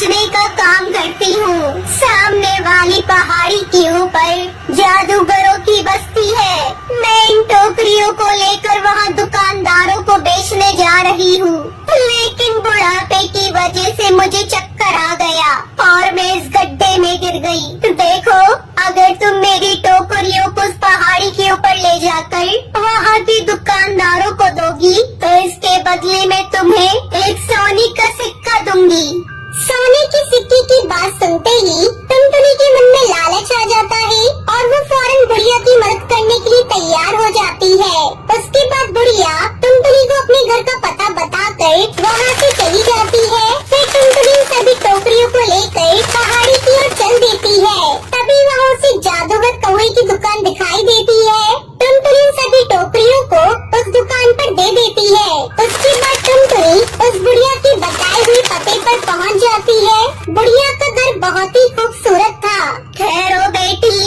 बेचने का काम करती हूँ। सामने वाली पहाड़ी के ऊपर जादूगरों की बस्ती है। मैं इन टोकरियों को लेकर वहाँ दुकानदारों को बेचने जा रही हूँ, लेकिन बुढ़ापे की वजह से मुझे चक्कर आ गया और मैं इस गड्ढे में गिर गई। देखो, अगर तुम मेरी टोकरियों को उस पहाड़ी के ऊपर ले जाकर वहाँ के दुकानदारों को दोगी तो इसके बदले में तुम्हें एक सोने का सिक्का दूंगी। सोने के सिक्के की बात सुनते ही टुनटुनी के मन में लालच आ जाता है और वो फौरन बुढ़िया की मदद करने के लिए तैयार हो जाती है। उसके बाद बुढ़िया टुनटुनी को अपने घर का पता बताकर वहाँ से चली जाती है। फिर टुनटुनी सभी टोकरियों को लेकर पहाड़ी की ओर चल देती है। तभी वहाँ उसे जादूगर कौवे की दुकान दिखाई देती है। टुनटुनी सभी टोकरियों को उस दुकान पर दे देती है। उसके बाद टुनटुनी उस बुढ़िया की बताए हुए पते पर पहुँच जाती है। बुढ़िया का घर बहुत ही खूबसूरत था। ठहरो बेटी,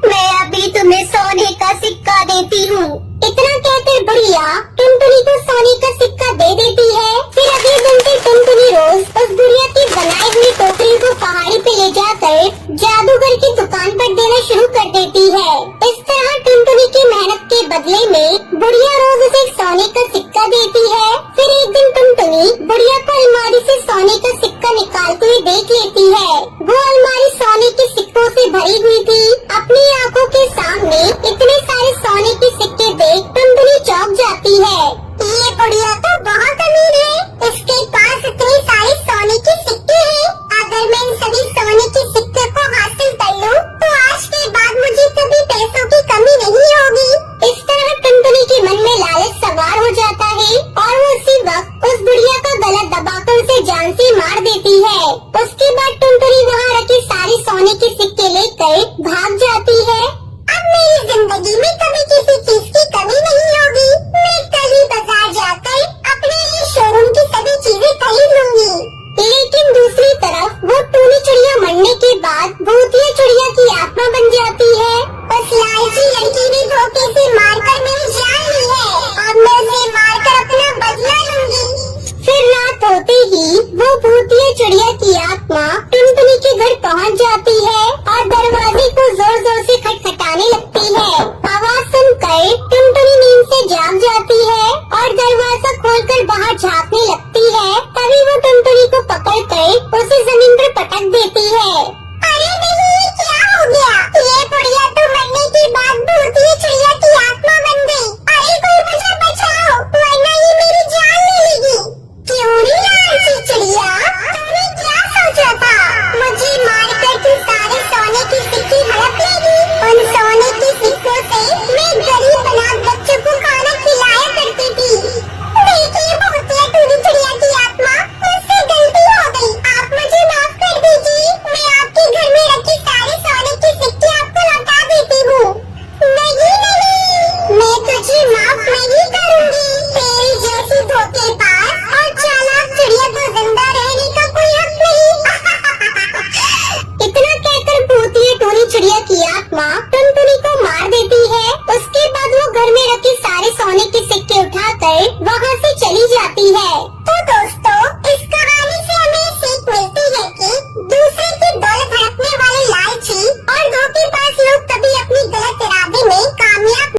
मैं अभी तुम्हें सोने का सिक्का देती हूँ। इतना कहकर बुढ़िया टुनटुनी को सोने का सिक्का दे देती है। फिर अगले दिन से टुनटुनी रोज उस बुढ़िया की बनाई हुई टोकरी को पहाड़ी पे ले जाकर जादूगर की दुकान पर देना शुरू कर देती है। इस तरह टुनटुनी की मेहनत के बदले में बुढ़िया रोज उसे एक सोने का सिक्का देती है। फिर एक दिन टुनटुनी बुढ़िया को अलमारी से सोने का सिक्का निकालते हुए देख लेती है। वो अलमारी सोने के सिक्कों से भरी हुई थी। अपनी आंखों के सामने इतने सारे सोने के सिक्के देख टुनटुनी चौंक जाती है। ये बुढ़िया तो बहुत अमीर है, इसके पास इतने सारे सोने के सिक्के हैं। अगर मैं इन सभी सोने के सिक्के को हासिल कर लूं, तो आज के बाद मुझे कभी पैसों की कमी नहीं होगी। इस तरह टुनटुनी के मन में लालच सवार हो जाता है और वो उसी वक्त उस बुढ़िया का गला दबाकर उसे जान से मार देती है। उसके बाद टुनटुनी वहाँ रखे सारे सोने के सिक्के लेकर भाग